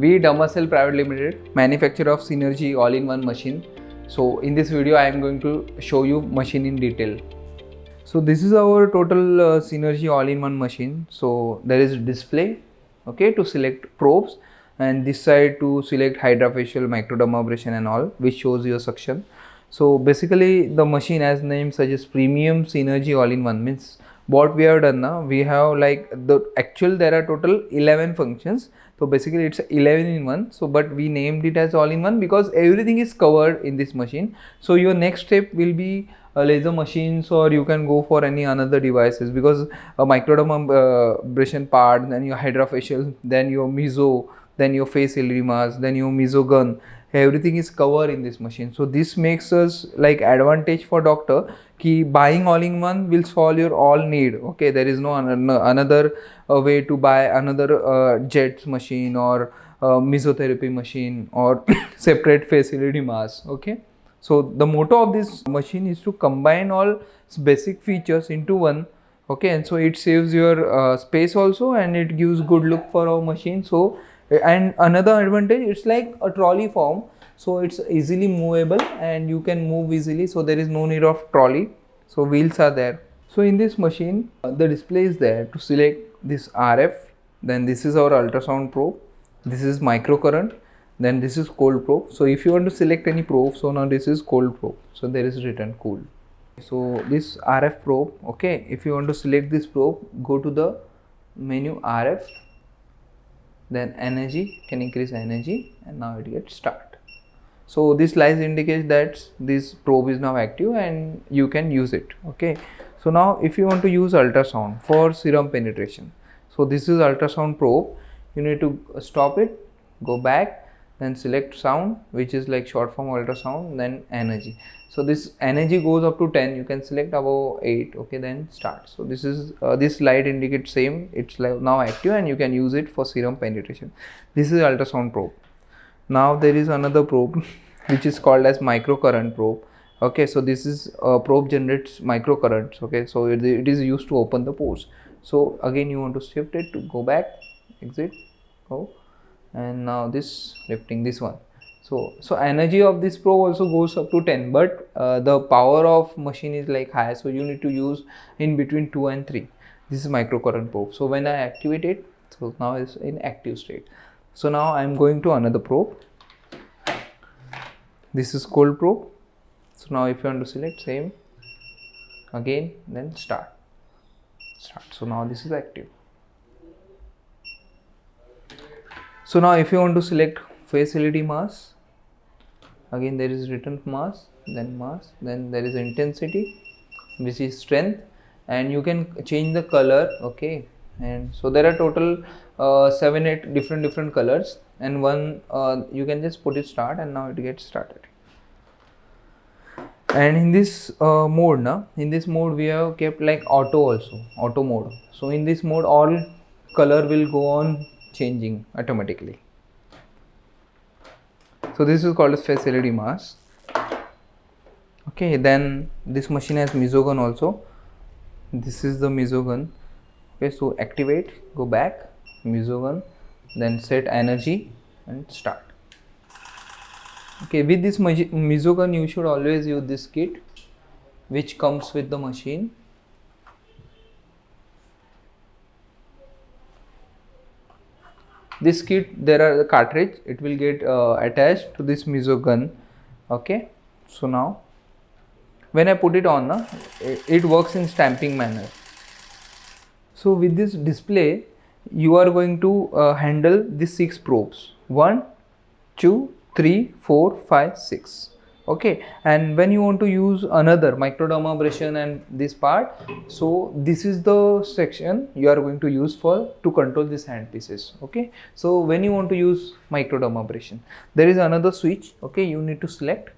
We Damacell Private Limited, manufacturer of Synergy all-in-one machine. So in this video I am going to show you machine in detail. So this is our total Synergy all-in-one machine. So there is display, okay, to select probes, and this side to select hydrofacial, microdermabrasion and all, which shows your suction. So basically the machine, as name suggests, premium Synergy all-in-one, means what we have done now, we have like there are total 11 functions. So basically it's 11 in one. So but we named it as all-in-one because everything is covered in this machine. So your next step will be laser machines, or you can go for any another devices, because a microdermabrasion part, then your hydrofacial, then your meso, then your face LED mask, then your mesogun, everything is covered in this machine. So this makes us like advantage for doctor ki buying all in one will solve your all need. Okay, there is no another way to buy another jets machine or mesotherapy machine or separate face LED mask. Okay, so the motto of this machine is to combine all basic features into one. Okay, and so it saves your space also, and it gives good look for our machine. So and another advantage, it's like a trolley form, so it's easily movable and you can move easily, so there is no need of trolley. So wheels are there. So in this machine the display is there to select this RF, then this is our ultrasound probe, this is microcurrent, then this is cold probe. So if you want to select any probe, so now this is cold probe, so there is written cool. So this RF probe, okay, if you want to select this probe, go to the menu RF, then energy, can increase energy, and now it gets start. So this light indicates that this probe is now active and you can use it. Okay, so now if you want to use ultrasound for serum penetration, so this is ultrasound probe, you need to stop it, go back, then select sound, which is like short form ultrasound, then energy. So this energy goes up to 10, you can select above 8. Okay, then start. So this is this light indicates same, it's like now active and you can use it for serum penetration. This is ultrasound probe. Now there is another probe which is called as microcurrent probe. Okay, so this is probe generates microcurrents. Okay, so it is used to open the pores. So again you want to shift it to go back, exit, go, and now this lifting this one. So energy of this probe also goes up to 10, but the power of machine is like high, so you need to use in between 2 and 3. This is microcurrent probe. So when I activate it, so now it's in active state. So now I am going to another probe. This is cold probe. So now if you want to select same, again, then start. So now this is active. So now if you want to select face LED mask, again there is written mask, then there is intensity, which is strength, and you can change the color. Okay, and so there are total 7-8 different colors, and one you can just put it start, and now it gets started. And in this mode in this mode we have kept like auto mode. So in this mode all color will go on changing automatically. So this is called as face LED mask. Okay, then this machine has mesogun also. This is the mesogun. Okay, so activate, go back, mesogun, then set energy and start. Okay, with this mesogun you should always use this kit which comes with the machine. This kit, there are the cartridge, it will get attached to this mesogun. Okay, so now when I put it on, it works in stamping manner. So with this display you are going to handle these 6 probes, 1, 2, 3, 4, 5, 6. Okay, and when you want to use another microdermabrasion and this part, so this is the section you are going to use for to control these handpieces. Okay, so when you want to use microdermabrasion, there is another switch. Okay, you need to select.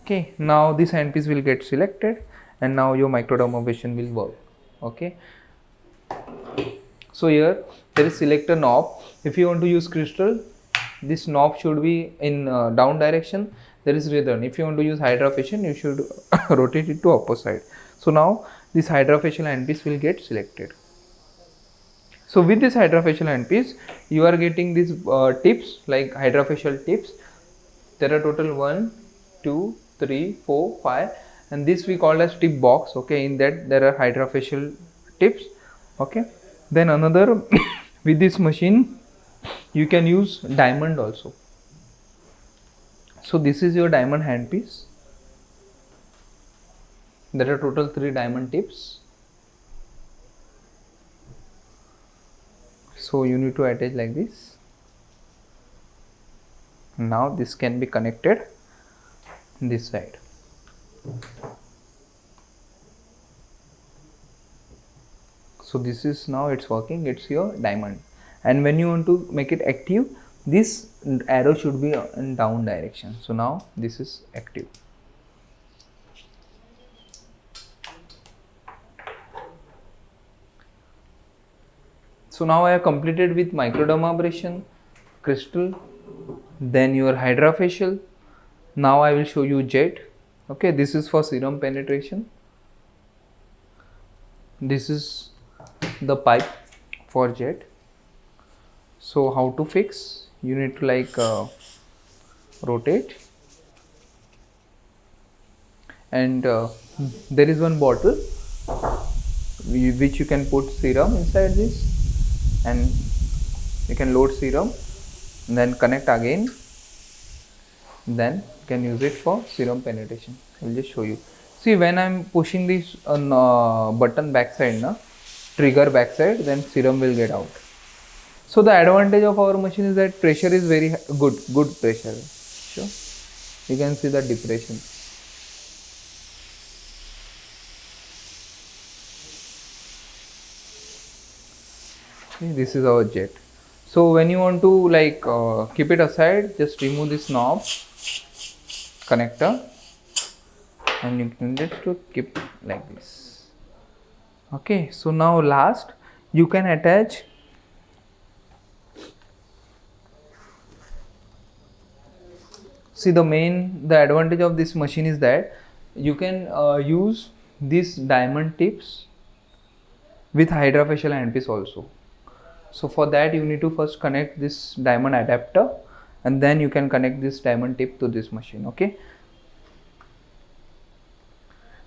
Okay, now this handpiece will get selected and now your microdermabrasion will work. Okay, so here there is selector knob. If you want to use crystal, this knob should be in down direction. There is rhythm. If you want to use hydrofacial, you should rotate it to opposite. So now this hydrofacial handpiece will get selected. So with this hydrofacial handpiece, you are getting these tips, like hydrofacial tips. There are total 1, 2, 3, 4, 5, and this we call as tip box. Okay, in that there are hydrofacial tips. Okay, then another with this machine you can use diamond also. So this is your diamond handpiece. There are total 3 diamond tips. So you need to attach like this. Now this can be connected this side. So this is now it's working, it's your diamond. And when you want to make it active, this arrow should be in down direction. So now this is active. So now I have completed with microdermabrasion, crystal, then your hydrofacial. Now I will show you jet. Okay, this is for serum penetration. This is the pipe for jet. So how to fix? You need to like rotate, and there is one bottle which you can put serum inside this, and you can load serum, then connect again, then you can use it for serum penetration. I will just show you. See, when I am pushing this button backside, trigger backside, then serum will get out. So the advantage of our machine is that pressure is very good pressure. Sure, you can see the depression. Okay, this is our jet. So when you want to like keep it aside, just remove this knob connector, and you can just to keep like this. Okay, so now last you can attach the advantage of this machine is that you can use these diamond tips with hydrofacial handpiece also. So for that you need to first connect this diamond adapter, and then you can connect this diamond tip to this machine. Okay,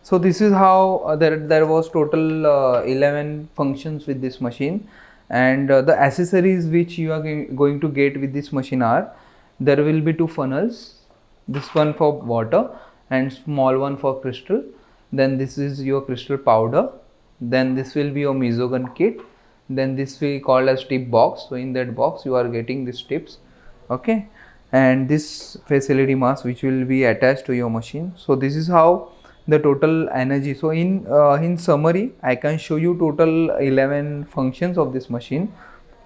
so this is how there was total 11 functions with this machine, and the accessories which you are going to get with this machine are, there will be 2 funnels, this one for water and small one for crystal. Then this is your crystal powder, then this will be your mesogun kit, then this we call as tip box. So in that box you are getting these tips. Okay, and this face LED mask which will be attached to your machine. So this is how the total energy. So in summary, I can show you total 11 functions of this machine.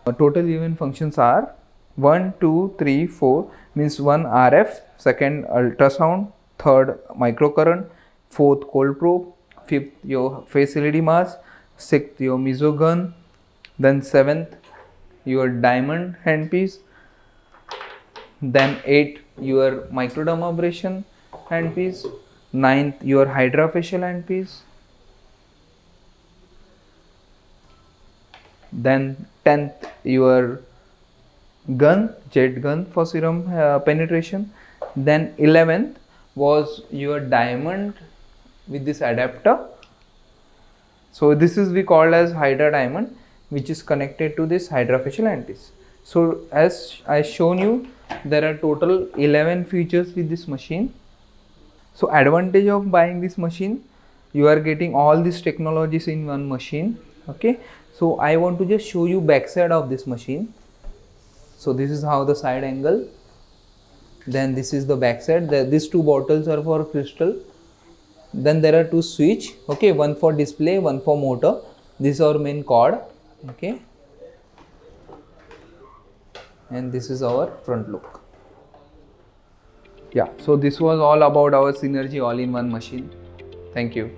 Total 11 functions are 1, 2, 3, 4, means 1 RF, second ultrasound, third microcurrent, fourth cold probe, fifth your face LED mask, sixth your mesogun, then seventh your diamond handpiece, then 8 your microdermabrasion handpiece, 9th your hydrofacial handpiece, then 10th your gun, jet gun for serum penetration, then 11th was your diamond with this adapter. So this is we called as hydra diamond, which is connected to this hydrofacial handpiece. So as I shown you, there are total 11 features with this machine. So advantage of buying this machine, you are getting all these technologies in one machine. Okay, so I want to just show you backside of this machine. So this is how the side angle, then this is the backside. These 2 bottles are for crystal, then there are 2 switch. Okay, one for display, one for motor. This is our main cord. Okay, and this is our front look. Yeah, so this was all about our Synergy all-in-one machine. Thank you.